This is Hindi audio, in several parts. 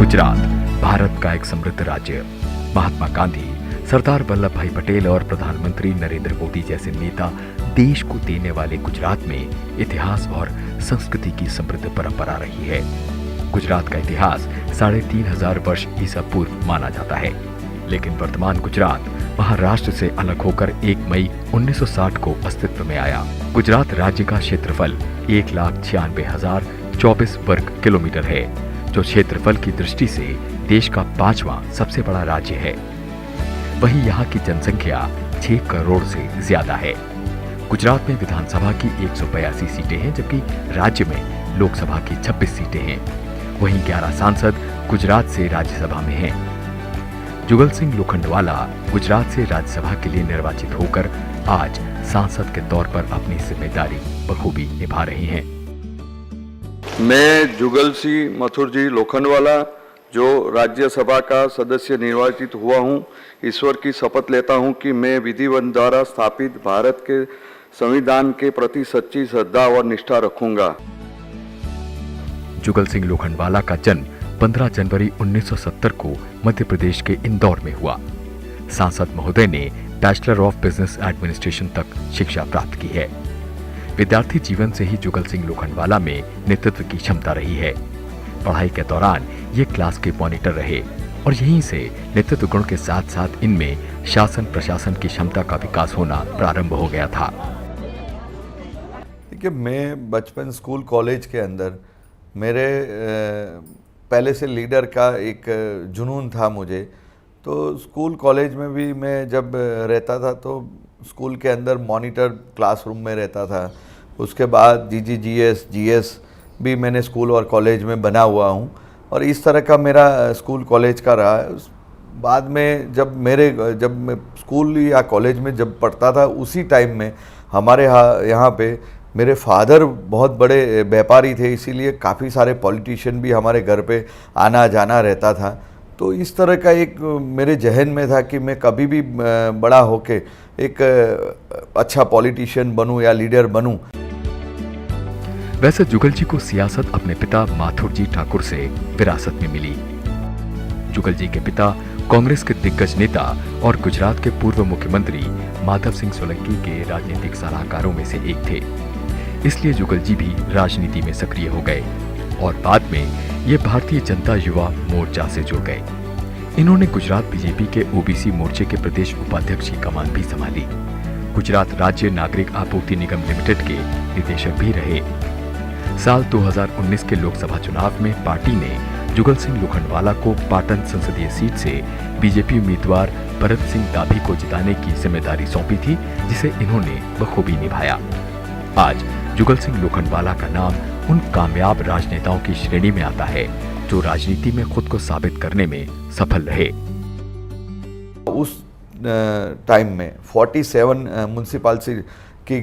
गुजरात भारत का एक समृद्ध राज्य। महात्मा गांधी, सरदार वल्लभ भाई पटेल और प्रधानमंत्री नरेंद्र मोदी जैसे नेता देश को देने वाले गुजरात में इतिहास और संस्कृति की समृद्ध परंपरा रही है। गुजरात का इतिहास 3500 वर्ष ईसा पूर्व माना जाता है, लेकिन वर्तमान गुजरात महाराष्ट्र से अलग होकर 1 मई 1960 को अस्तित्व में आया। गुजरात राज्य का क्षेत्रफल 1,96,024 वर्ग किलोमीटर है, जो क्षेत्रफल की दृष्टि से देश का 5वां सबसे बड़ा राज्य है। वहीं यहाँ की जनसंख्या 6 करोड़ से ज्यादा है। गुजरात में विधानसभा की 182 सीटें हैं, जबकि राज्य में लोकसभा की 26 सीटें हैं। वहीं 11 सांसद गुजरात से राज्यसभा में हैं। जुगल सिंह लोखंडवाला गुजरात से राज्यसभा के लिए निर्वाचित होकर आज सांसद के तौर पर अपनी जिम्मेदारी बखूबी निभा रहे हैं। मैं जुगल सिंह मथुरजी लोखंडवाला, जो राज्यसभा का सदस्य निर्वाचित हुआ हूं, ईश्वर की शपथ लेता हूं कि मैं विधिवत द्वारा स्थापित भारत के संविधान के प्रति सच्ची श्रद्धा और निष्ठा रखूंगा। जुगल सिंह लोखंडवाला का जन्म 15 जनवरी 1970 को मध्य प्रदेश के इंदौर में हुआ। सांसद महोदय ने बैचलर ऑफ बिजनेस एडमिनिस्ट्रेशन तक शिक्षा प्राप्त की है। विद्यार्थी जीवन से ही जुगल सिंह लोखंडवाला में नेतृत्व की क्षमता रही है। पढ़ाई के दौरान ये क्लास के मॉनिटर रहे और यहीं से नेतृत्व गुण के साथ साथ इनमें शासन प्रशासन की क्षमता का विकास होना प्रारंभ हो गया था। देखिए, मैं बचपन स्कूल कॉलेज के अंदर मेरे पहले से लीडर का एक जुनून था मुझे। तो स्कूल कॉलेज में भी मैं जब रहता था तो स्कूल के अंदर मॉनिटर क्लासरूम में रहता था। उसके बाद जीएस भी मैंने स्कूल और कॉलेज में बना हुआ हूँ और इस तरह का मेरा स्कूल कॉलेज का रहा है। बाद में जब मैं स्कूल या कॉलेज में जब पढ़ता था, उसी टाइम में हमारे यहाँ पे मेरे फादर बहुत बड़े व्यापारी थे, इसीलिए काफ़ी सारे पॉलिटिशियन भी हमारे घर पे आना जाना रहता था। तो इस तरह का एक मेरे जहन में था कि मैं कभी भी बड़ा होके एक अच्छा पॉलिटिशियन बनूं या लीडर बनूं। वैसे जुगल जी को सियासत अपने पिता माथुर जी ठाकुर से विरासत में मिली। जुगल जी के पिता कांग्रेस के दिग्गज नेता और गुजरात के पूर्व मुख्यमंत्री माधव सिंह सोलंकी के राजनीतिक सलाहकारों में से एक थे। इसलिए जुगल जी भी राजनीति में सक्रिय हो गए और बाद में ये भारतीय जनता युवा मोर्चा से जुड़ गए। इन्होंने गुजरात बीजेपी के ओबीसी मोर्चे के प्रदेश उपाध्यक्ष की कमान भी संभाली। गुजरात राज्य नागरिक आपूर्ति निगम लिमिटेड के निदेशक भी रहे। साल 2019 के लोकसभा चुनाव में पार्टी ने जुगल सिंह लोखंडवाला को पाटन संसदीय सीट से बीजेपी उम्मीदवार भरत सिंह दाभी को जिताने की जिम्मेदारी सौंपी थी, जिसे इन्होंने बखूबी निभाया। आज जुगल सिंह लोखंडवाला का नाम उन कामयाब राजनेताओं की श्रेणी में आता है जो राजनीति में खुद को साबित करने में सफल रहे। उस टाइम में 47 म्युनिसिपैलिटी की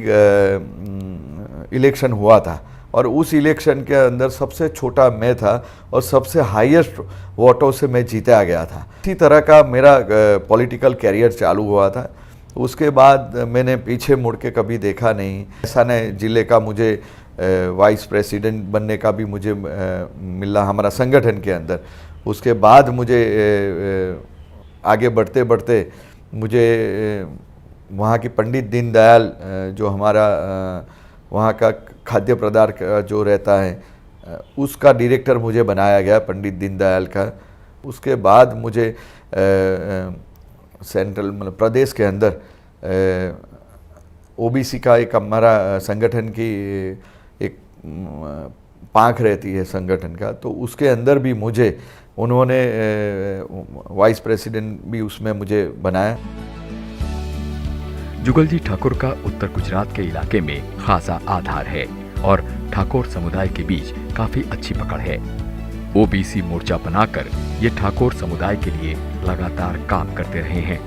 इलेक्शन हुआ था और उस इलेक्शन के अंदर सबसे छोटा मैं था और सबसे हाईएस्ट वोटों से मैं जीता गया था। इसी तरह का मेरा पॉलिटिकल कैरियर चालू हुआ था। उसके बाद मैंने पीछे मुड़ के कभी देखा नहीं। ऐसा जिले का मुझे वाइस प्रेसिडेंट बनने का भी मुझे मिला हमारा संगठन के अंदर। उसके बाद मुझे आगे बढ़ते बढ़ते मुझे वहाँ की पंडित दीनदयाल जो हमारा वहाँ का खाद्य पदार्थ जो रहता है उसका डायरेक्टर मुझे बनाया गया, पंडित दीनदयाल का। उसके बाद मुझे सेंट्रल मतलब प्रदेश के अंदर ओबीसी का एक हमारा संगठन की एक पांख रहती है संगठन का, तो उसके अंदर भी मुझे उन्होंने वाइस प्रेसिडेंट भी उसमें मुझे बनाया। जुगल जी ठाकुर का उत्तर गुजरात के इलाके में खासा आधार है और ठाकुर समुदाय के बीच काफी अच्छी पकड़ है। ओबीसी मोर्चा बनाकर ये ठाकुर समुदाय के लिए लगातार काम करते रहे हैं।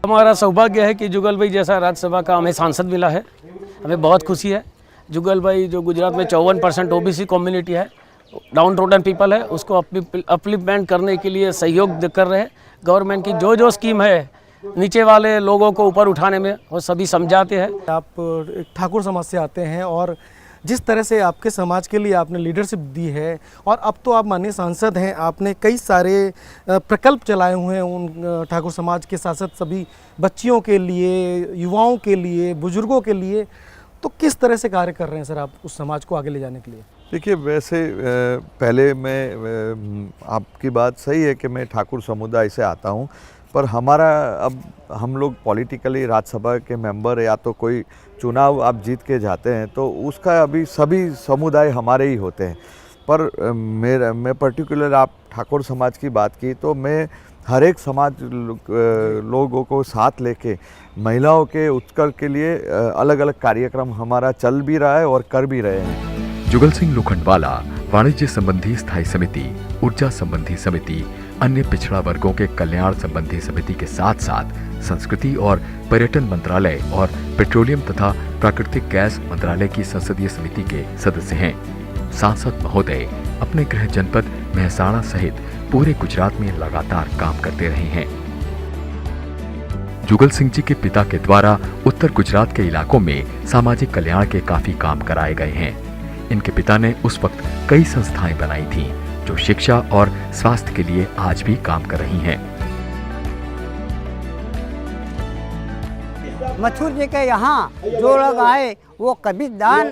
हमारा सौभाग्य है कि जुगल भाई जैसा राज्यसभा का हमें सांसद मिला है, हमें बहुत खुशी है। जुगल भाई जो गुजरात में 54% ओबीसी कम्युनिटी है, डाउन रोडन पीपल है, उसको अपलिफ्टमेंट करने के लिए सहयोग कर रहे हैं। गवर्नमेंट की जो स्कीम है नीचे वाले लोगों को ऊपर उठाने में वो सभी समझाते हैं। आप एक ठाकुर समाज से आते हैं और जिस तरह से आपके समाज के लिए आपने लीडरशिप दी है और अब तो आप माननीय सांसद हैं, आपने कई सारे प्रकल्प चलाए हुए हैं उन ठाकुर समाज के साथ साथ सभी बच्चियों के लिए, युवाओं के लिए, बुजुर्गों के लिए, तो किस तरह से कार्य कर रहे हैं सर आप उस समाज को आगे ले जाने के लिए? देखिए, वैसे पहले मैं आपकी बात सही है कि मैं ठाकुर समुदाय से आता हूँ, पर हमारा अब हम लोग पॉलिटिकली राज्यसभा के मेंबर या तो कोई चुनाव आप जीत के जाते हैं तो उसका अभी सभी समुदाय हमारे ही होते हैं। पर मैं पर्टिकुलर आप ठाकुर समाज की बात की तो मैं हर एक समाज लोगों को साथ लेके महिलाओं के उत्कर्ष के लिए अलग अलग कार्यक्रम हमारा चल भी रहा है और कर भी रहे हैं। जुगल सिंह लोखंडवाला वाणिज्य संबंधी स्थायी समिति, ऊर्जा संबंधी समिति, अन्य पिछड़ा वर्गों के कल्याण संबंधी समिति के साथ साथ संस्कृति और पर्यटन मंत्रालय और पेट्रोलियम तथा प्राकृतिक गैस मंत्रालय की संसदीय समिति के सदस्य हैं। सांसद महोदय अपने गृह जनपद मेहसाणा सहित पूरे गुजरात में लगातार काम करते रहे हैं। जुगल सिंह जी के पिता के द्वारा उत्तर गुजरात के इलाकों में सामाजिक कल्याण के काफी काम कराए गए हैं। इनके पिता ने उस वक्त कई संस्थाएं बनाई थीं जो शिक्षा और स्वास्थ्य के लिए आज भी काम कर रही हैं। मथुर जी के यहाँ जो लोग आए वो कभी दान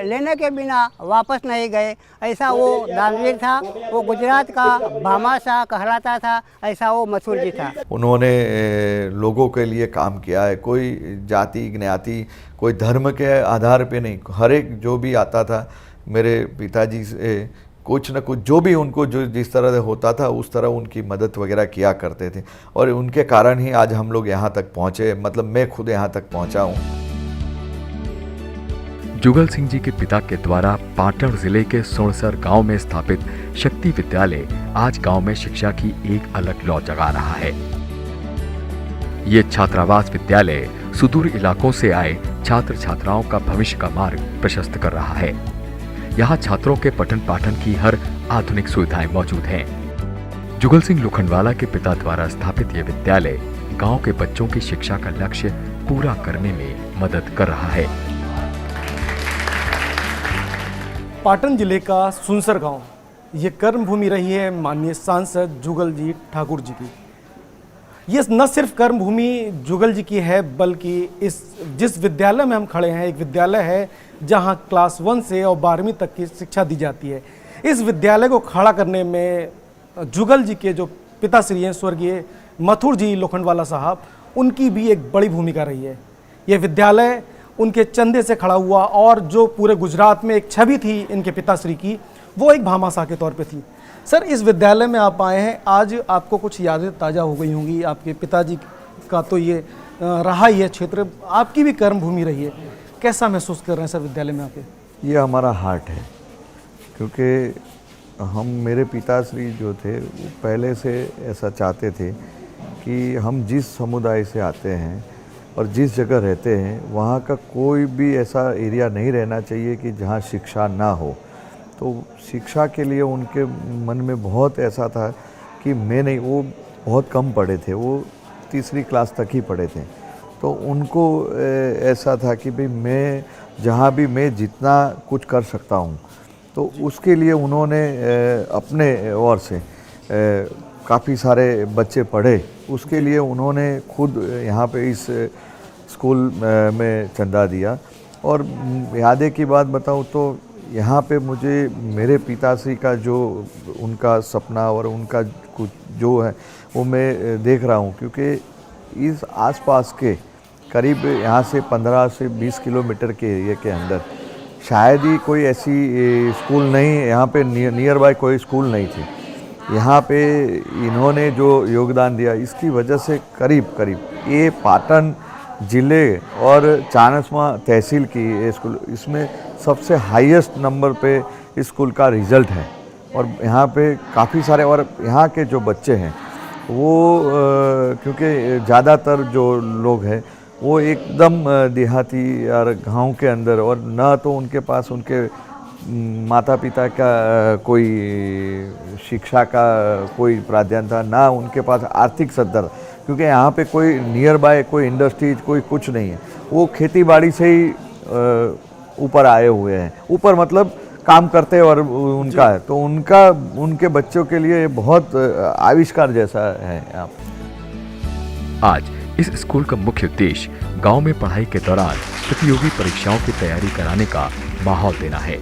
लेने के बिना वापस नहीं गए। ऐसा वो दानवीर था, वो गुजरात का भामाशाह कहलाता था, ऐसा वो मथुर जी था। उन्होंने लोगों के लिए काम किया है, कोई जाति ज्ञाति कोई धर्म के आधार पे नहीं, हर एक जो भी आता था मेरे पिताजी से कुछ न कुछ जो भी उनको जो जिस तरह से होता था उस तरह उनकी मदद वगैरह किया करते थे और उनके कारण ही आज हम लोग यहाँ तक पहुँचे, मतलब मैं खुद यहाँ तक पहुँचा हूँ। जुगल सिंह जी के पिता के द्वारा पाटन जिले के सुणसर गांव में स्थापित शक्ति विद्यालय आज गांव में शिक्षा की एक अलग लौ जगा रहा है। ये छात्रावास विद्यालय सुदूर इलाकों से आए छात्र छात्राओं का भविष्य का मार्ग प्रशस्त कर रहा है। यहाँ छात्रों के पठन पाठन की हर आधुनिक सुविधाएं मौजूद हैं। जुगल सिंह लोखंडवाला के पिता द्वारा स्थापित यह विद्यालय गांव के बच्चों की शिक्षा का लक्ष्य पूरा करने में मदद कर रहा है। पाटन जिले का सुनसर गांव, ये कर्म भूमि रही है माननीय सांसद जुगल जी ठाकुर जी की। ये न सिर्फ कर्म भूमि जुगल जी की है बल्कि इस जिस विद्यालय में हम खड़े हैं, एक विद्यालय है जहां क्लास 1 से और 12वीं तक की शिक्षा दी जाती है। इस विद्यालय को खड़ा करने में जुगल जी के जो पिताश्री हैं स्वर्गीय मथुर जी लोखंडवाला साहब, उनकी भी एक बड़ी भूमिका रही है। ये विद्यालय उनके चंदे से खड़ा हुआ और जो पूरे गुजरात में एक छवि थी इनके पिताश्री की, वो एक भामाशाह के तौर पे थी। सर, इस विद्यालय में आप आए हैं, आज आपको कुछ यादें ताज़ा हो गई होंगी। आपके पिताजी का तो ये रहा ही है क्षेत्र, आपकी भी कर्म भूमि रही है। कैसा महसूस कर रहे हैं सर विद्यालय में आके? ये हमारा हार्ट है, क्योंकि मेरे पिताश्री जो थे वो पहले से ऐसा चाहते थे कि हम जिस समुदाय से आते हैं और जिस जगह रहते हैं वहाँ का कोई भी ऐसा एरिया नहीं रहना चाहिए कि जहाँ शिक्षा ना हो। तो शिक्षा के लिए उनके मन में बहुत ऐसा था कि मैं नहीं, वो बहुत कम पढ़े थे, वो 3री क्लास तक ही पढ़े थे। तो उनको ऐसा था कि भाई मैं जहाँ भी मैं जितना कुछ कर सकता हूँ, तो उसके लिए उन्होंने अपने ओर से काफ़ी सारे बच्चे पढ़े, उसके लिए उन्होंने खुद यहाँ पे इस स्कूल में चंदा दिया। और यादें की बात बताऊँ तो यहाँ पे मुझे मेरे पिताश्री का जो उनका सपना और उनका कुछ जो है वो मैं देख रहा हूँ, क्योंकि इस आसपास के करीब यहाँ से 15 से 20 किलोमीटर के एरिया के अंदर शायद ही कोई ऐसी स्कूल नहीं, यहाँ पे नियर बाय कोई स्कूल नहीं थी। यहाँ पे इन्होंने जो योगदान दिया, इसकी वजह से करीब करीब ये पाटन ज़िले और चाणस्मा तहसील की ये स्कूल, इसमें सबसे हाईएस्ट नंबर पे स्कूल का रिज़ल्ट है। और यहाँ पे काफ़ी सारे, और यहाँ के जो बच्चे हैं वो क्योंकि ज़्यादातर जो लोग हैं वो एकदम देहाती और गांव के अंदर, और ना तो उनके पास उनके माता पिता का कोई शिक्षा का कोई प्रावधान था, ना उनके पास आर्थिक सद्धार, क्योंकि यहाँ पे कोई नियर बाय कोई इंडस्ट्रीज कोई कुछ नहीं है। वो खेती बाड़ी से ही ऊपर आए हुए हैं। ऊपर मतलब काम करते और उनका है, तो उनके बच्चों के लिए बहुत आविष्कार जैसा है यहाँ। आज इस स्कूल का मुख्य उद्देश्य गांव में पढ़ाई के दौरान प्रतियोगी परीक्षाओं की तैयारी कराने का माहौल देना है।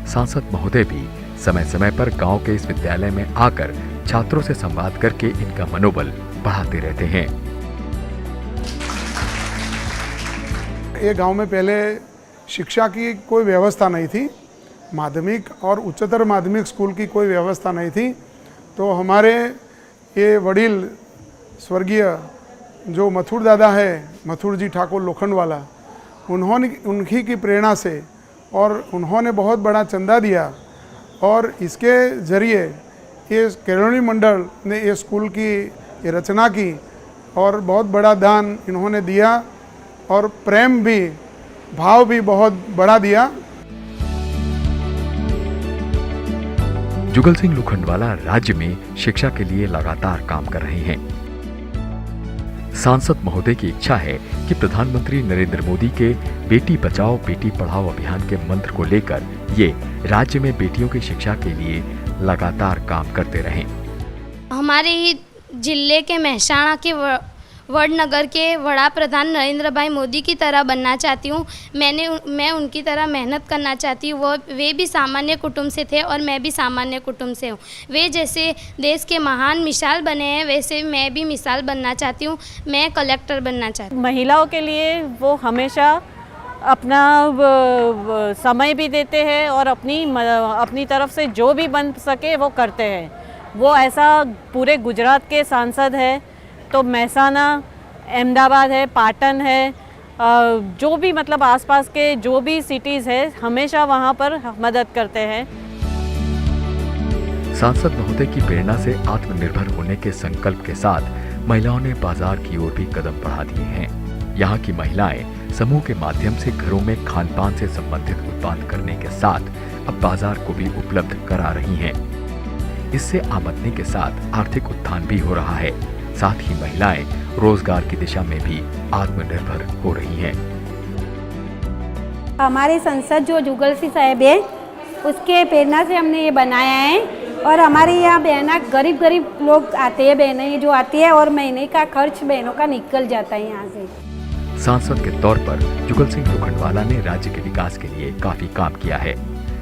सांसद महोदय भी समय समय पर गांव के इस विद्यालय में आकर छात्रों से संवाद करके इनका मनोबल बढ़ाते रहते हैं। ये गांव में पहले शिक्षा की कोई व्यवस्था नहीं थी, माध्यमिक और उच्चतर माध्यमिक स्कूल की कोई व्यवस्था नहीं थी। तो हमारे ये वडील स्वर्गीय जो मथुर दादा है, मथुर जी ठाकुर लोखंडवाला, उनकी की प्रेरणा से और उन्होंने बहुत बड़ा चंदा दिया और इसके ज़रिए ये केलोनी मंडल ने ये स्कूल की ये रचना की और बहुत बड़ा दान इन्होंने दिया और प्रेम भी, भाव भी बहुत बड़ा दिया। जुगल सिंह लोखंडवाला राज्य में शिक्षा के लिए लगातार काम कर रहे हैं। सांसद महोदय की इच्छा है कि प्रधानमंत्री नरेंद्र मोदी के बेटी बचाओ बेटी पढ़ाओ अभियान के मंत्र को लेकर ये राज्य में बेटियों की शिक्षा के लिए लगातार काम करते रहें। हमारे ही जिले के मेहसाणा के वडनगर के वड़ा प्रधान नरेंद्र भाई मोदी की तरह बनना चाहती हूँ। मैं उनकी तरह मेहनत करना चाहती हूँ। वे भी सामान्य कुटुंब से थे और मैं भी सामान्य कुटुंब से हूँ। वे जैसे देश के महान मिसाल बने हैं, वैसे मैं भी मिसाल बनना चाहती हूँ। मैं कलेक्टर बनना चाहती हूँ। महिलाओं के लिए वो हमेशा अपना समय भी देते हैं और अपनी तरफ से जो भी बन सके वो करते हैं। वो ऐसा पूरे गुजरात के सांसद है, तो मेहसाना, अहमदाबाद है, पाटन है, जो भी मतलब आसपास के जो भी सिटीज़ है, हमेशा वहाँ पर मदद करते हैं। सांसद महोदय की प्रेरणा से आत्मनिर्भर होने के संकल्प के साथ महिलाओं ने बाजार की ओर भी कदम बढ़ा दिए हैं। यहाँ की महिलाएं समूह के माध्यम से घरों में खान पान से संबंधित उत्पाद करने के साथ अब बाजार को भी उपलब्ध करा रही हैं। इससे आमदनी के साथ आर्थिक उत्थान भी हो रहा है। साथ ही महिलाएं रोजगार की दिशा में भी आत्मनिर्भर हो रही हैं। हमारे संसद जो जुगल सिंह साहब है, उसके प्रेरणा से हमने ये बनाया है। और हमारे यहाँ बहना गरीब लोग आते हैं, बहनें जो आती है और महीने का खर्च बहनों का निकल जाता है यहाँ से। सांसद के तौर पर जुगल सिंह लोखंडवाला ने राज्य के विकास के लिए काफी काम किया है।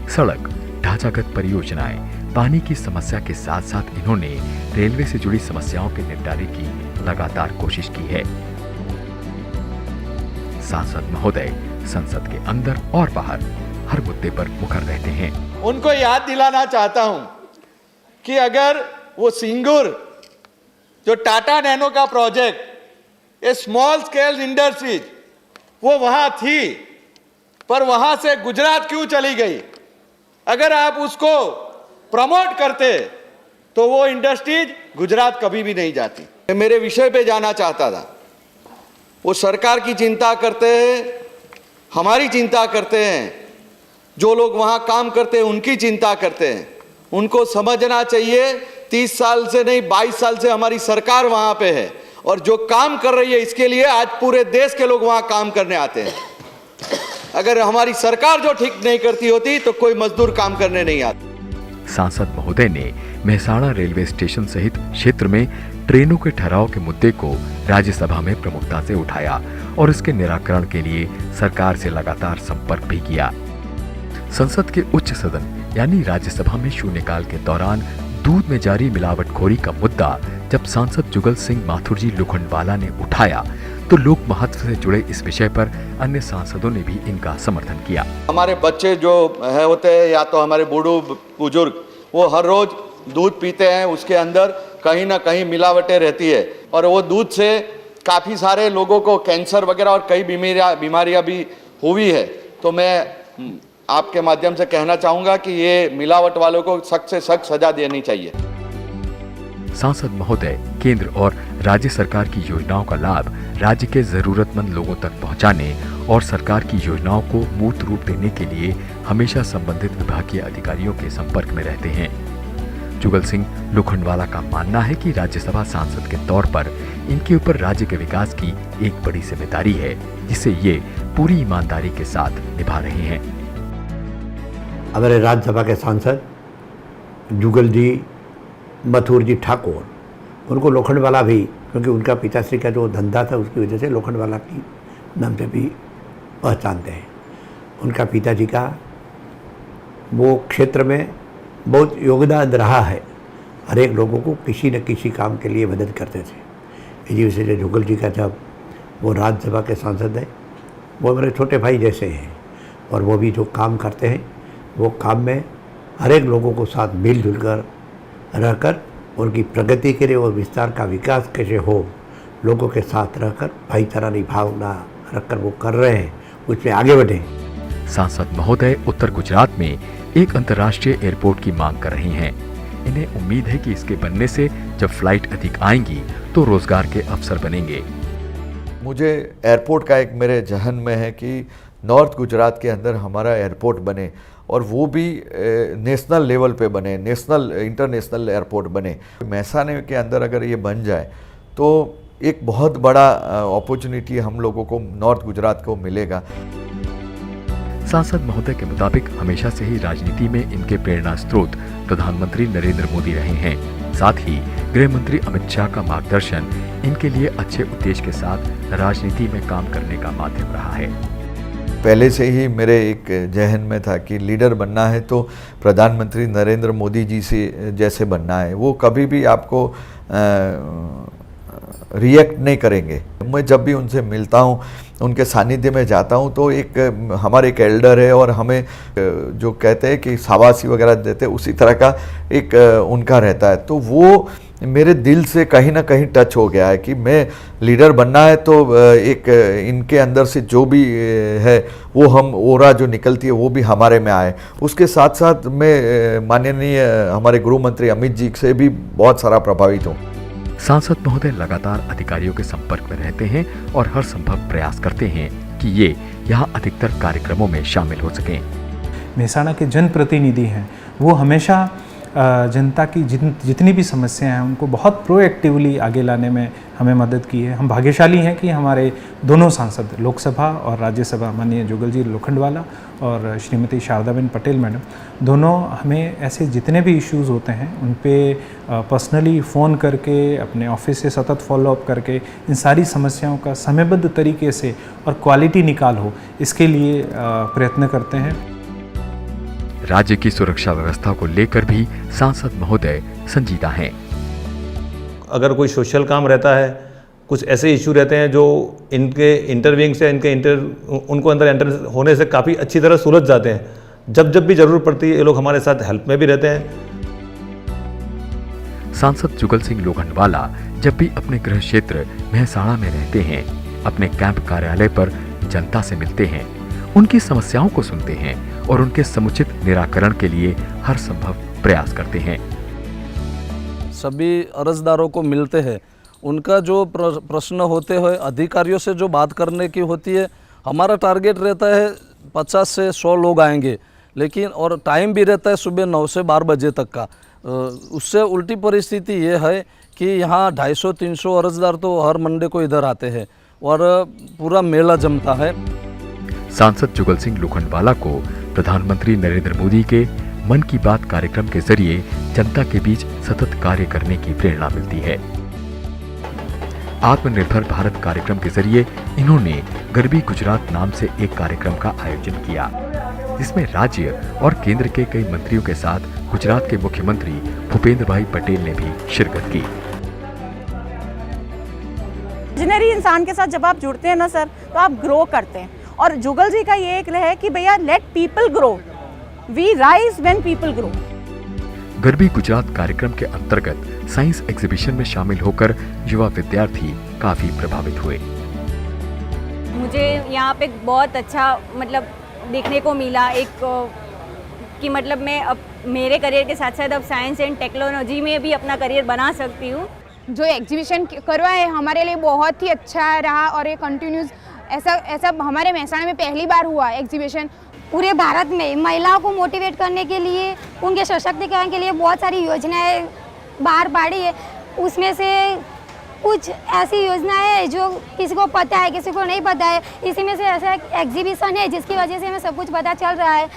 सड़क, ढांचागत परियोजनाएं, पानी की समस्या के साथ साथ इन्होंने रेलवे से जुड़ी समस्याओं के निपटारे की लगातार कोशिश की है। सांसद महोदय संसद के अंदर और बाहर हर मुद्दे पर मुखर रहते हैं। उनको याद दिलाना चाहता हूं कि अगर वो सिंगूर जो टाटा नैनो का प्रोजेक्ट, ए स्मॉल स्केल इंडस्ट्रीज, वो वहां थी, पर वहां से गुजरात क्यों चली गई? अगर आप उसको प्रमोट करते तो वो इंडस्ट्रीज गुजरात कभी भी नहीं जाती। मैं मेरे विषय पे जाना चाहता था। वो सरकार की चिंता करते हैं, हमारी चिंता करते हैं, जो लोग वहाँ काम करते हैं उनकी चिंता करते हैं। उनको समझना चाहिए 30 साल से नहीं 22 साल से हमारी सरकार वहाँ पे है और जो काम कर रही है इसके लिए आज पूरे देश के लोग वहाँ काम करने आते हैं। अगर हमारी सरकार जो ठीक नहीं करती होती तो कोई मजदूर काम करने नहीं आता। सांसद महोदय ने मेहसाणा रेलवे स्टेशन सहित क्षेत्र में ट्रेनों के ठहराव के मुद्दे को राज्यसभा में प्रमुखता से उठाया और इसके निराकरण के लिए सरकार से लगातार संपर्क भी किया। संसद के उच्च सदन यानी राज्यसभा में शून्यकाल के दौरान दूध में जारी मिलावटखोरी का मुद्दा जब सांसद जुगल सिंह माथुर जी लोखंडवाला ने उठाया तो लोक महत्व से जुड़े इस विषय पर अन्य सांसदों ने भी इनका समर्थन किया। हमारे बच्चे जो है होते हैं या तो हमारे बूढ़े बुजुर्ग, वो हर रोज दूध पीते हैं, उसके अंदर कहीं ना कहीं मिलावटें रहती है और वो दूध से काफ़ी सारे लोगों को कैंसर वगैरह और कई बीमारियां भी हुई है। तो मैं आपके माध्यम से कहना चाहूँगा कि ये मिलावट वालों को सख्त से सख्त सजा देनी चाहिए। सांसद महोदय केंद्र और राज्य सरकार की योजनाओं का लाभ राज्य के जरूरतमंद लोगों तक पहुंचाने और सरकार की योजनाओं को मूर्त रूप देने के लिए हमेशा संबंधित विभागीय अधिकारियों के संपर्क में रहते हैं। जुगल सिंह लोखंडवाला का मानना है कि राज्यसभा सांसद के तौर पर इनके ऊपर राज्य के विकास की एक बड़ी जिम्मेदारी है, जिसे ये पूरी ईमानदारी के साथ निभा रहे हैं। हमारे राज्यसभा के सांसद जुगल जी मथुर जी ठाकुर, उनको लोखंडवाला भी, क्योंकि उनका पिताश्री का जो धंधा था उसकी वजह से लोखंडवाला की नाम से भी पहचानते हैं। उनका पिताजी का वो क्षेत्र में बहुत योगदान रहा है, हर एक लोगों को किसी न किसी काम के लिए मदद करते थे। इसी वजह से जुगल जी का जब वो राज्यसभा के सांसद हैं, वो मेरे छोटे भाई जैसे हैं, और वो भी जो काम करते हैं वो काम में हर एक लोगों को साथ मिलजुल कर रहकर उनकी प्रगति के लिए और विस्तार का विकास कैसे हो, लोगों के साथ रहकर भाईचारानी भावना रखकर वो कर रहे हैं, उसमें आगे बढ़े। सांसद महोदय उत्तर गुजरात में एक अंतर्राष्ट्रीय एयरपोर्ट की मांग कर रहे हैं। इन्हें उम्मीद है कि इसके बनने से जब फ्लाइट अधिक आएंगी तो रोजगार के अवसर बनेंगे। मुझे एयरपोर्ट का एक मेरे जहन में है कि नॉर्थ गुजरात के अंदर हमारा एयरपोर्ट बने, और वो भी नेशनल लेवल पे बने, नेशनल इंटरनेशनल एयरपोर्ट बने। मेहसाणा के अंदर अगर ये बन जाए तो एक बहुत बड़ा अपॉर्चुनिटी हम लोगों को नॉर्थ गुजरात को मिलेगा। सांसद महोदय के मुताबिक हमेशा से ही राजनीति में इनके प्रेरणा स्रोत प्रधानमंत्री नरेंद्र मोदी रहे हैं। साथ ही गृह मंत्री अमित शाह का मार्गदर्शन इनके लिए अच्छे उद्देश्य के साथ राजनीति में काम करने का माध्यम रहा है। पहले से ही मेरे एक जहन में था कि लीडर बनना है तो प्रधानमंत्री नरेंद्र मोदी जी से जैसे बनना है। वो कभी भी आपको रिएक्ट नहीं करेंगे। मैं जब भी उनसे मिलता हूँ, उनके सानिध्य में जाता हूँ, तो एक हमारे एक एल्डर है और हमें जो कहते हैं कि शाबाशी वगैरह देते हैं, उसी तरह का एक उनका रहता है। तो वो मेरे दिल से कहीं ना कहीं टच हो गया है कि मैं लीडर बनना है तो एक इनके अंदर से जो भी है वो हम ओरा जो निकलती है वो भी हमारे में आए। उसके साथ साथ मैं माननीय हमारे गृह मंत्री अमित जी से भी बहुत सारा प्रभावित हूँ। सांसद महोदय लगातार अधिकारियों के संपर्क में रहते हैं और हर संभव प्रयास करते हैं कि ये यहाँ अधिकतर कार्यक्रमों में शामिल हो सकें। मेहसाणा के जनप्रतिनिधि हैं, वो हमेशा जनता की जितनी भी समस्याएं हैं उनको बहुत प्रोएक्टिवली आगे लाने में हमें मदद की है। हम भाग्यशाली हैं कि हमारे दोनों सांसद लोकसभा और राज्यसभा माननीय जुगल जी लोखंडवाला और श्रीमती शारदाबेन पटेल मैडम, दोनों हमें ऐसे जितने भी इश्यूज़ होते हैं उन पे पर्सनली फ़ोन करके, अपने ऑफिस से सतत फॉलोअप करके इन सारी समस्याओं का समयबद्ध तरीके से और क्वालिटी निकाल हो, इसके लिए प्रयत्न करते हैं। राज्य की सुरक्षा व्यवस्था को लेकर भी सांसद महोदय संजीदा हैं। अगर कोई सोशल काम रहता है, कुछ ऐसे इशू रहते हैं जो इनके इंटरव्यूइंग से उनको अंदर एंटर होने से काफ़ी अच्छी तरह सुलझ जाते हैं। जब जब भी ज़रूरत पड़ती है ये लोग हमारे साथ हेल्प में भी रहते हैं। सांसद जुगल सिंह लोखंडवाला जब भी अपने गृह क्षेत्र मेहसाणा में रहते हैं, अपने कैंप कार्यालय पर जनता से मिलते हैं, उनकी समस्याओं को सुनते हैं और उनके समुचित निराकरण के लिए हर संभव प्रयास करते हैं। सभी अर्जदारों को मिलते हैं, उनका जो प्रश्न होते हैं अधिकारियों से जो बात करने की होती है, हमारा टारगेट रहता है 50 से 100 लोग आएंगे, लेकिन और टाइम भी रहता है सुबह 9 से 12 बजे तक का। उससे उल्टी परिस्थिति ये है कि यहाँ 250-300 अर्जदार तो हर मंडे को इधर आते हैं और पूरा मेला जमता है। सांसद जुगल सिंह लोखंडवाला को प्रधानमंत्री नरेंद्र मोदी के मन की बात कार्यक्रम के जरिए जनता के बीच सतत कार्य करने की प्रेरणा मिलती है। आत्मनिर्भर भारत कार्यक्रम के जरिए इन्होंने गरबी गुजरात नाम से एक कार्यक्रम का आयोजन किया, जिसमें राज्य और केंद्र के कई मंत्रियों के साथ गुजरात के मुख्यमंत्री भूपेंद्र भाई पटेल ने भी शिरकत की। विजनरी इंसान के साथ जब आप जुड़ते हैं ना सर, तो आप ग्रो करते हैं। और जुगल जी का ये एक है कि भैया let people grow, we rise when people grow. Garbi Gujarat कार्यक्रम के अंतर्गत साइंस एग्जीबिशन में शामिल होकर युवा विद्यार्थी काफी प्रभावित हुए। मुझे यहाँ पे बहुत अच्छा देखने को मिला कि मैं अब मेरे करियर के साथ साथ अब साइंस एंड टेक्नोलॉजी में भी अपना करियर बना सकती हूँ। जो एग्जीबिशन करवा है हमारे लिए बहुत ही अच्छा रहा और ये कंटिन्यूस ऐसा हमारे मेहसाणा में पहली बार हुआ एग्जीबिशन। पूरे भारत में महिलाओं को मोटिवेट करने के लिए, उनके सशक्तिकरण के लिए बहुत सारी योजनाएं बाहर पाड़ी है। उसमें से कुछ ऐसी योजनाएं है जो किसी को पता है, किसी को नहीं पता है। इसी में से ऐसा एक एग्जीबिशन है जिसकी वजह से हमें सब कुछ पता चल रहा है।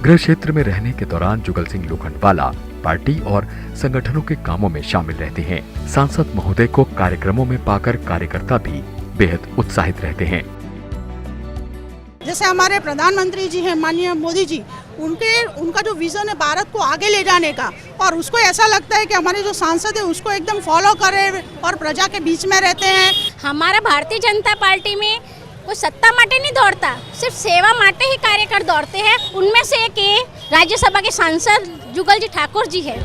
गृह क्षेत्र में रहने के दौरान जुगल सिंह लोखंडवाला पार्टी और संगठनों के कामों में शामिल रहते हैं। सांसद महोदय को कार्यक्रमों में पाकर कार्यकर्ता भी बेहद उत्साहित रहते हैं। जैसे हमारे प्रधानमंत्री जी हैं माननीय मोदी जी, उनका जो विजन है भारत को आगे ले जाने का, और उसको ऐसा लगता है कि हमारे जो सांसद है उसको एकदम फॉलो करें और प्रजा के बीच में रहते हैं। हमारा भारतीय जनता पार्टी में कोई सत्ता माटे नहीं दौड़ता, सिर्फ सेवा माटे ही कार्यकर दौड़ते हैं। उनमें से एक राज्यसभा के सांसद जुगल जी ठाकुर जी है।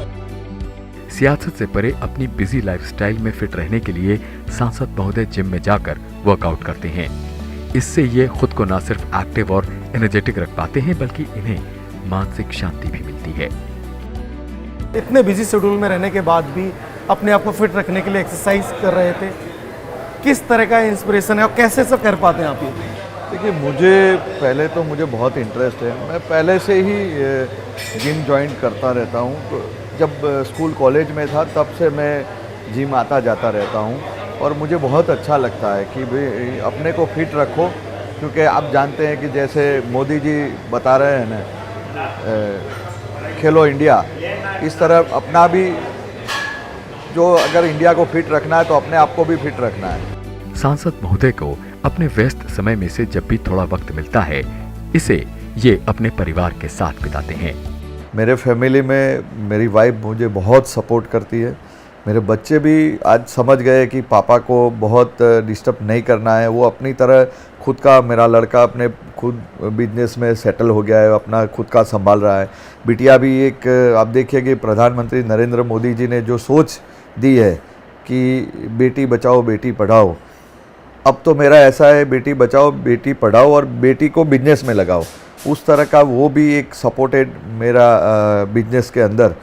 सियासत से परे अपनी बिजी लाइफस्टाइल में फिट रहने के लिए सांसद महोदय जिम में जाकर वर्कआउट करते हैं। इससे ये खुद को न सिर्फ एक्टिव और एनर्जेटिक रख पाते हैं बल्कि इन्हें मानसिक शांति भी मिलती है। इतने बिजी शेड्यूल में रहने के बाद भी अपने आप को फिट रखने के लिए एक्सरसाइज कर रहे थे, किस तरह का इंस्पिरेशन है और कैसे सब कर पाते हैं आप ये? देखिए, मुझे बहुत इंटरेस्ट है। मैं पहले से ही जिम ज्वाइन करता रहता हूँ। तो जब स्कूल कॉलेज में था तब से मैं जिम आता जाता रहता हूँ और मुझे बहुत अच्छा लगता है कि भाई अपने को फिट रखो, क्योंकि आप जानते हैं कि जैसे मोदी जी बता रहे हैं ना, खेलो इंडिया, इस तरह अपना भी जो अगर इंडिया को फिट रखना है तो अपने आप को भी फिट रखना है। सांसद महोदय को अपने व्यस्त समय में से जब भी थोड़ा वक्त मिलता है, इसे ये अपने परिवार के साथ बिताते हैं। मेरे फैमिली में मेरी वाइफ मुझे बहुत सपोर्ट करती है। मेरे बच्चे भी आज समझ गए कि पापा को बहुत डिस्टर्ब नहीं करना है। वो अपनी तरह खुद का, मेरा लड़का अपने खुद बिजनेस में सेटल हो गया है, अपना खुद का संभाल रहा है। बिटिया भी एक, आप देखिए कि प्रधानमंत्री नरेंद्र मोदी जी ने जो सोच दी है कि बेटी बचाओ बेटी पढ़ाओ, अब तो मेरा ऐसा है बेटी बचाओ बेटी पढ़ाओ और बेटी को बिजनेस में लगाओ। उस तरह का वो भी एक सपोर्टेड मेरा बिजनेस के अंदर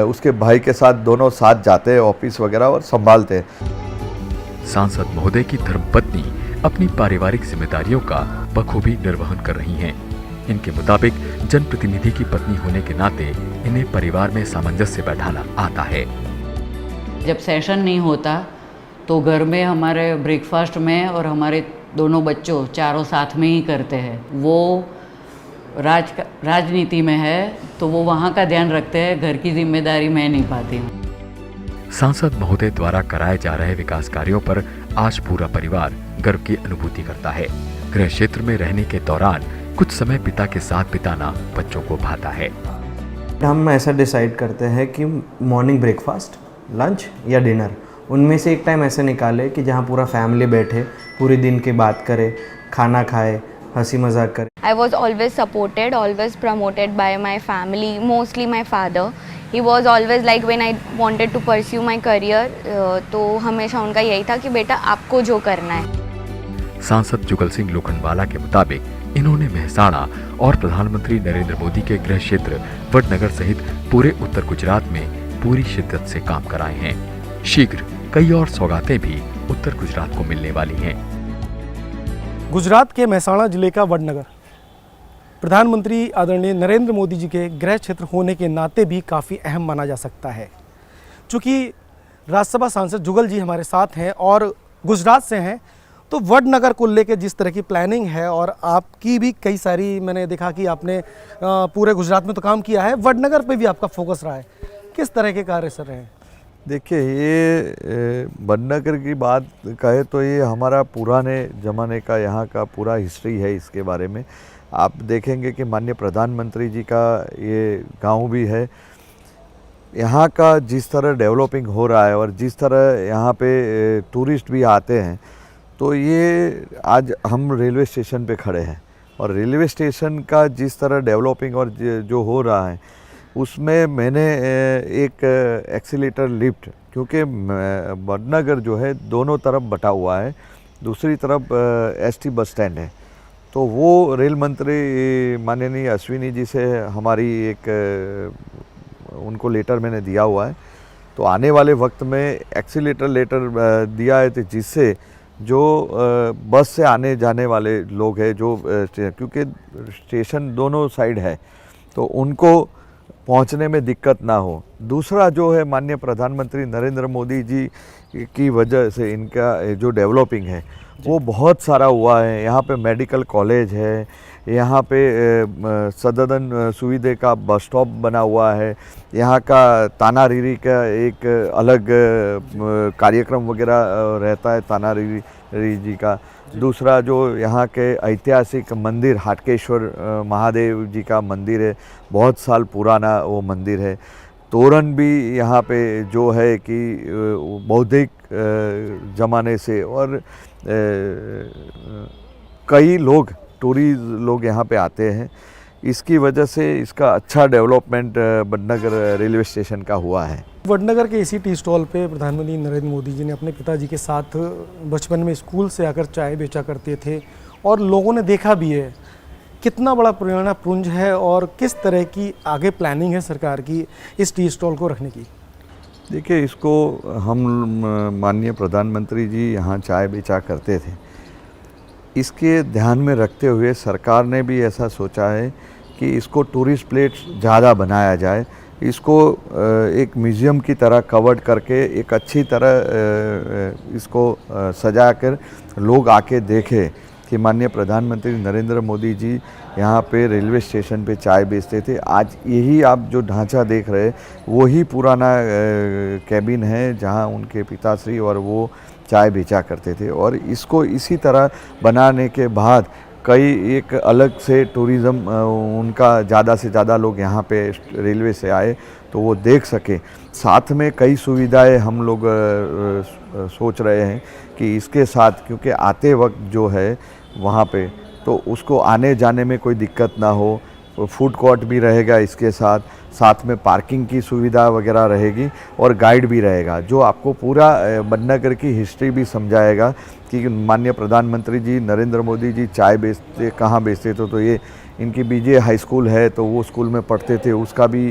उसके भाई के साथ दोनों साथ जाते हैं ऑफिस वगैरह और संभालते हैं। सांसद महोदय की धर्मपत्नी अपनी पारिवारिक जिम्मेदारियों का बखूबी निर्वहन कर रही हैं। इनके मुताबिक जनप्रतिनिधि की पत्नी होने के नाते इन्हें परिवार में सामंजस्य बैठाना आता है। जब सेशन नहीं होता तो घर में हमारे ब्रेकफास्ट में और हमारे दोनों बच्चों चारों साथ में ही करते हैं। वो राजनीति में है तो वो वहाँ का ध्यान रखते हैं, घर की जिम्मेदारी मैं नहीं पाती हूँ। सांसद महोदय द्वारा कराए जा रहे विकास कार्यों पर आज पूरा परिवार गर्व की अनुभूति करता है। गृह क्षेत्र में रहने के दौरान कुछ समय पिता के साथ बिताना बच्चों को भाता है। हम ऐसा डिसाइड करते हैं कि मॉर्निंग ब्रेकफास्ट, लंच या डिनर, उनमें से एक टाइम ऐसे निकाले कि जहाँ पूरा फैमिली बैठे, पूरे दिन की बात करे, खाना खाए, हंसी मजाक करे। I was always supported, always promoted by my family, mostly my father. He was always like when I wanted to pursue my career, तो हमेशा उनका यही था कि बेटा आपको जो करना है। सांसद जुगल सिंह लोखंडवाला के मुताबिक इन्होंने मेहसाणा और प्रधानमंत्री नरेंद्र मोदी के गृह क्षेत्र वडनगर सहित पूरे उत्तर गुजरात में पूरी शिद्दत से काम कराए हैं। शीघ्र कई और सौगातें भी उत्तर गुजरात को मिलने वाली हैं। गुजरात के मेहसाणा जिले का वडनगर प्रधानमंत्री आदरणीय नरेंद्र मोदी जी के गृह क्षेत्र होने के नाते भी काफ़ी अहम माना जा सकता है। चूँकि राज्यसभा सांसद जुगल जी हमारे साथ हैं और गुजरात से हैं, तो वडनगर को लेकर जिस तरह की प्लानिंग है, और आपकी भी कई सारी, मैंने देखा कि आपने पूरे गुजरात में तो काम किया है, वडनगर पे भी आपका फोकस रहा है, किस तरह के कार्य सर रहे हैं? देखिए, ये वडनगर की बात कहे तो ये हमारा पुराने ज़माने का यहाँ का पूरा हिस्ट्री है। इसके बारे में आप देखेंगे कि माननीय प्रधानमंत्री जी का ये गांव भी है। यहाँ का जिस तरह डेवलपिंग हो रहा है और जिस तरह यहाँ पे टूरिस्ट भी आते हैं, तो ये आज हम रेलवे स्टेशन पे खड़े हैं और रेलवे स्टेशन का जिस तरह डेवलपिंग और जो हो रहा है उसमें मैंने एक एक्सीलेटर लिफ्ट, क्योंकि वडनगर जो है दोनों तरफ बटा हुआ है, दूसरी तरफ एसटी बस स्टैंड है, तो वो रेल मंत्री माननीय अश्विनी जी से हमारी एक उनको लेटर मैंने दिया हुआ है। तो आने वाले वक्त में एक्सीलेटर लेटर दिया है, तो जिससे जो बस से आने जाने वाले लोग हैं, जो क्योंकि स्टेशन दोनों साइड है, तो उनको पहुंचने में दिक्कत ना हो। दूसरा जो है माननीय प्रधानमंत्री नरेंद्र मोदी जी की वजह से इनका जो डेवलपिंग है वो बहुत सारा हुआ है। यहाँ पे मेडिकल कॉलेज है, यहाँ पे सदन सुविधा का बस स्टॉप बना हुआ है, यहाँ का तानारीरी का एक अलग कार्यक्रम वगैरह रहता है तानारीरी जी का। दूसरा जो यहाँ के ऐतिहासिक मंदिर हाटकेश्वर महादेव जी का मंदिर है, बहुत साल पुराना वो मंदिर है। तोरण भी यहाँ पे जो है कि बौद्धिक ज़माने से और कई लोग टूरिस्ट लोग यहाँ पे आते हैं। इसकी वजह से इसका अच्छा डेवलपमेंट वडनगर रेलवे स्टेशन का हुआ है। वडनगर के इसी टी स्टॉल पे प्रधानमंत्री नरेंद्र मोदी जी ने अपने पिताजी के साथ बचपन में स्कूल से आकर चाय बेचा करते थे और लोगों ने देखा भी है। कितना बड़ा प्रेरणा पुंज है और किस तरह की आगे प्लानिंग है सरकार की इस टी स्टॉल को रखने की? देखिए, इसको हम माननीय प्रधानमंत्री जी यहाँ चाय बेचा करते थे, इसके ध्यान में रखते हुए सरकार ने भी ऐसा सोचा है कि इसको टूरिस्ट प्लेस ज़्यादा बनाया जाए, इसको एक म्यूज़ियम की तरह कवर करके एक अच्छी तरह इसको सजा कर लोग आके देखें कि माननीय प्रधानमंत्री नरेंद्र मोदी जी यहाँ पे रेलवे स्टेशन पे चाय बेचते थे। आज यही आप जो ढांचा देख रहे हैं वही पुराना कैबिन है जहाँ उनके पिताश्री और वो चाय बेचा करते थे। और इसको इसी तरह बनाने के बाद कई एक अलग से टूरिज़्म उनका ज़्यादा से ज़्यादा लोग यहाँ पे रेलवे से आए तो वो देख सके। साथ में कई सुविधाएं हम लोग सोच रहे हैं कि इसके साथ, क्योंकि आते वक्त जो है वहाँ पे तो उसको आने जाने में कोई दिक्कत ना हो, फूड कोर्ट भी रहेगा इसके साथ, साथ में पार्किंग की सुविधा वगैरह रहेगी और गाइड भी रहेगा जो आपको पूरा वडनगर की हिस्ट्री भी समझाएगा कि माननीय प्रधानमंत्री जी नरेंद्र मोदी जी चाय बेचते कहाँ बेचते थे। तो ये इनकी बीजे हाई स्कूल है तो वो स्कूल में पढ़ते थे, उसका भी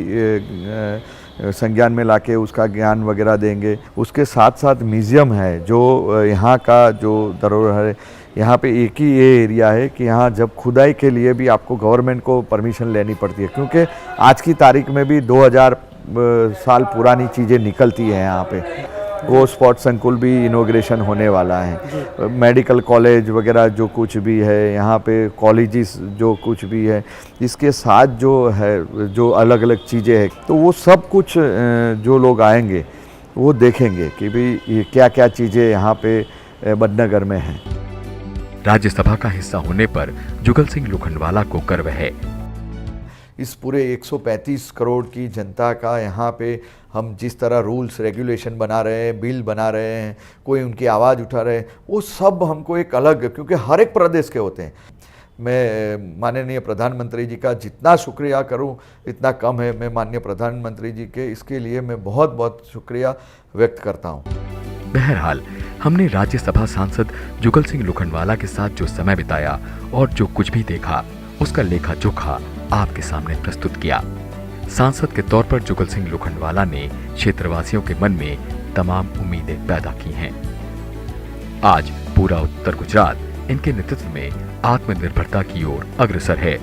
संज्ञान में लाके उसका ज्ञान वगैरह देंगे। उसके साथ साथ म्यूज़ियम है जो यहाँ का जो धरोहर है। यहाँ पे एक ही ये एरिया है कि यहाँ जब खुदाई के लिए भी आपको गवर्नमेंट को परमिशन लेनी पड़ती है, क्योंकि आज की तारीख में भी 2000 साल पुरानी चीज़ें निकलती हैं यहाँ पे। गो स्पॉट संकुल भी इनॉग्रेशन होने वाला है, मेडिकल कॉलेज वगैरह जो कुछ भी है यहाँ पे, कॉलेजेस जो कुछ भी है, इसके साथ जो है जो अलग अलग चीज़ें हैं, तो वो सब कुछ जो लोग आएंगे वो देखेंगे कि भाई ये क्या क्या चीज़ें यहाँ पे वडनगर में हैं। राज्यसभा का हिस्सा होने पर जुगल सिंह लोखंडवाला को गर्व है। इस पूरे 135 करोड़ की जनता का यहाँ पे हम जिस तरह रूल्स रेगुलेशन बना रहे हैं, बिल बना रहे हैं, कोई उनकी आवाज़ उठा रहे हैं, वो सब हमको एक अलग, क्योंकि हर एक प्रदेश के होते हैं। मैं माननीय प्रधानमंत्री जी का जितना शुक्रिया करूं इतना कम है। मैं माननीय प्रधानमंत्री जी के इसके लिए मैं बहुत बहुत शुक्रिया व्यक्त करता हूं। बहरहाल हमने राज्यसभा सांसद जुगल सिंह लोखंडवाला के साथ जो समय बिताया और जो कुछ भी देखा उसका लेखा जोखा आपके सामने प्रस्तुत किया। सांसद के तौर पर जुगल सिंह लोखंडवाला ने क्षेत्रवासियों के मन में तमाम उम्मीदें पैदा की हैं। आज पूरा उत्तर गुजरात इनके नेतृत्व में आत्मनिर्भरता की ओर अग्रसर है।